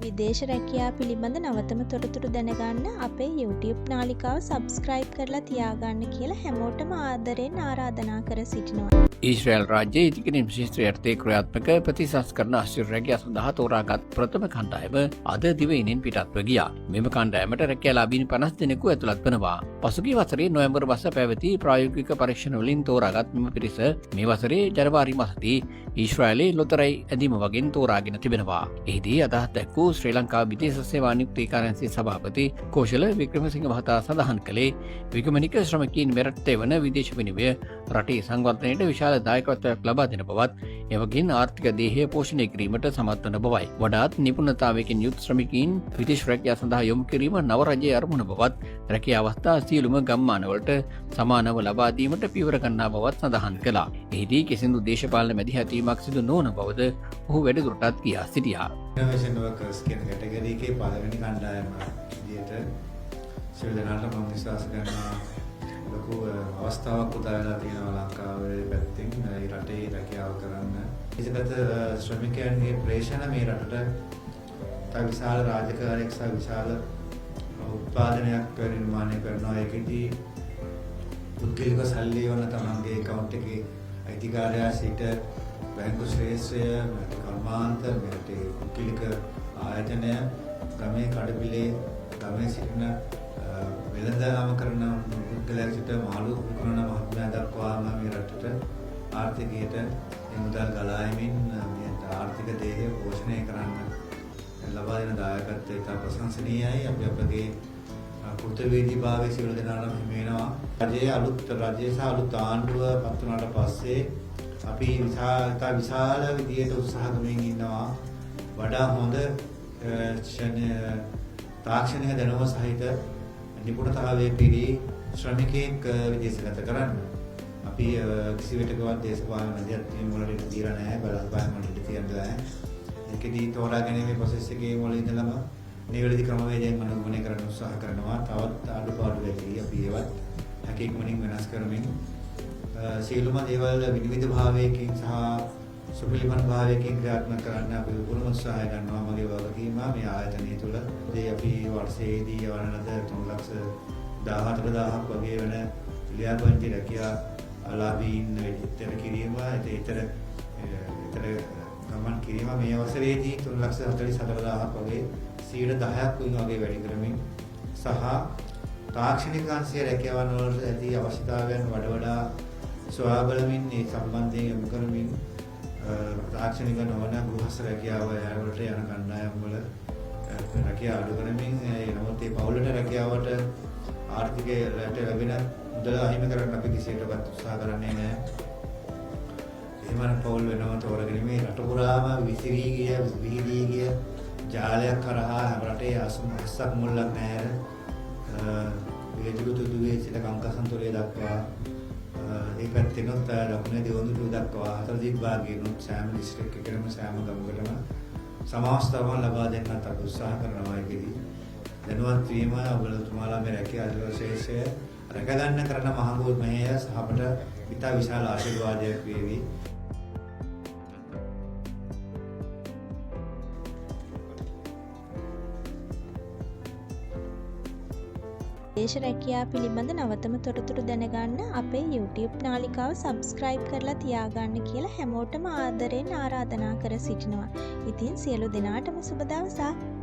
විදේශ රැකියා පිළිබඳ නවතම තොරතුරු දැනගන්න අපේ YouTube නාලිකාව සබස්ක්‍රයිබ් කරලා තියාගන්න කියලා හැමෝටම ආදරෙන් ආරාධනා කර සිටිනවා. ඊශ්‍රේල් රාජ්‍යයේ ඉදිකිරීම් ශිෂ්ට්‍රයර්ථය ක්‍රියාත්මක ප්‍රතිසංස්කරණ අශ්චර්ය රැකියා සඳහා තෝරාගත් ප්‍රථම කණ්ඩායම අද දිවයිනෙන් පිටත්ව ගියා. මෙම කණ්ඩායමට රැකියාලාභීන් 50 දෙනෙකු ඇතුළත් වනවා. පසුගිය වසරේ නොවැම්බර් මාස පැවති ප්‍රායෝගික පරීක්ෂණ වලින් තෝරාගත් මෙම පිරිස මේ වසරේ ජනවාරි මාසදී ඊශ්‍රායලයේ ලොතරැයි ඇඳීම වගින් තෝරාගෙන තිබෙනවා. එහිදී අදහස් දැක්වූ ශ්‍රී ලංකා විදේශ සේවා නියුක්ති කාර්යාංශයේ සභාපති කෝෂල වික්‍රමසිංහ මහතා සඳහන් කළේ විගමනික ශ්‍රමිකයින් මෙරටේ වන විදේශ විනිමය රටේ සංවර්ධනයට විශාල දායකත්වයක් ලබා දෙන බවත් එවගින් ආර්ථික දේහය පෝෂණය කිරීමට සමත් වන බවයි. වඩාත් නිපුණතාවයකින් යුත් ශ්‍රමිකයින් විදේශ රැකියා සඳහා යොමු කිරීම නව රජයේ අරමුණ බවත් රැකියා අවස්ථා සියලුම ගම්මානවලට සමානව ලබා දීමට පියවර ගන්නා බවත් සඳහන් කළා. එහිදී කිසිදු දේශපාලන මැදිහත්වීමක් සිදු නොවන බවද ඔහු වැඩිදුරටත් කියා සිටියා. ඉනෝවේෂන් වර්කර්ස් කියන කැටගරි එකේ පළවෙනි කණ්ඩායම විදියට සියලු දෙනාට මම විශ්වාස කරනවා ලොකු අවස්ථාවක් උදා වෙලා තියෙනවා ලංකාවේ පැත්තෙන් මේ රටේ රැකියාව කරන්න. ඉතින්පත් ශ්‍රමිකයන්ගේ ප්‍රේෂණ මේ රටට තව විශාල රාජකාරියක් සහ විශාල උත්පාදනයක් නිර්මාණය කරනවා. ඒකෙදී පුද්ගලික සල්ලි වන තමන්ගේ account එකේ අයිතිකාරයා සිට බැංකු ශ්‍රේෂ්ඨය කර්මාන්ත මෙතේ පුද්ගලික ආයතනය ගමේ කඩපිලේ ගමේ සිටින වෙළඳාම කරන පුද්ගලයන් සිට මාළු විකුණන මහත්මයා දක්වාම මේ රටට ආර්ථිකයට මුදල් ගලායමින් මේ ආර්ථික දේහය පෝෂණය කරන්න ලබා දෙන දායකත්වය ඉතා ප්‍රශංසනීයයි. අපි අපගේ කෘතවේදීභාවයේ සියලු දෙනාටම හිමි වෙනවා. රජයේ සහ අලුත් ආණ්ඩුව පත් වුණාට පස්සේ අපි විශාල විදියට උත්සාහ කරමින් ඉන්නවා වඩා හොඳ තාක්ෂණික දැනුම සහිත නිපුණතාවයේ පිරි ශ්‍රමිකයෙක් විදේශගත කරන්න. අපි කිසිවිටකවත් දේශපාලන මැදිහත්වීම් වලට දීලා නැහැ, බලපෑම් වලට තියන්න නැහැ. ඒකෙදී තෝරා ගැනීමේ ප්‍රොසෙස් එකේ වල ඉඳලම නිවැරදි ක්‍රමවේදයෙන් අනුගමනය කරන්න උත්සාහ කරනවා. තවත් අඩුපාඩු ඇති අපි ඒවත් හැකියක්මනින් වෙනස් කරමින් සියලුම දේවල් විවිධ භාවයකින් සහ සුපිලිමත් භාවයකින් ක්‍රියාත්මක කරන්න අපි උපරිම උත්සාහය ගන්නවා. මගේ වගකීම මේ ආයතනය තුළ අපි වර්ෂයේදී යවන ලද 3,14,000ක් වගේ වෙන ලියාපදිංචි රැකියා ලාභීන් ඉතර කිරීම ඉතර ගමන් කිරීම මේ අවසරයේදී 3,44,000ක් වගේ 10% වගේ වැඩි කරමින් සහ තාක්ෂණික අංශයේ රැකියාවන් වලට ඇති අවශ්‍යතාවයන් වඩා සොයා බලමින් මේ සම්බන්ධයෙන් යොමු කරමින් තාක්ෂණික නොවන ගෘහස්ත රැකියාව වලට යන කණ්ඩායම් වල රැකියාව අඩු කරමින් නමුත් ඒ පවුලට රැකියාවට ආර්ථිකයට ලැබෙන මුදල අහිමි කරන්න අපි කිසියකටවත් උත්සාහ කරන්නේ නැහැ. එහෙම පවුල් වෙනව තෝරගෙන මේ රට පුරාම විසිරී ගිය විහිදී ගිය ජාලයක් කරහා රටේ අසක් මුල්ලක් නැහැ. වේදික තුදුවේ සිට කංකසන්තොලේ දක්වා ඒ පැත්තෙනොත් දකුණේ දෙවොඳුරු දක්වා හතර දිග්භාගයේනොත් සෑම ඩිස්ට්‍රික්ට් එකකම සෑම ගමකටම සමාස්ථාවන් ලබා දෙන්නත් අපි උත්සාහ කරනවා. ඒකෙදී දැනුවත් වීම ඔබතුමාලා මේ රැකියා අධිවශේෂය රැකගන්න කරන මහඟු මෙහෙය සහ අපට ඉතා විශාල ආශිර්වාදයක් වේවි. විදේශ රැකියා පිළිබඳ නවතම තොරතුරු දැනගන්න අපේ YouTube නාලිකාව සබස්ක්‍රයිබ් කරලා තියාගන්න කියලා හැමෝටම ආදරෙන් ආරාධනා කර සිටිනවා. ඉතින් සියලු දෙනාටම සුබ දවසක්.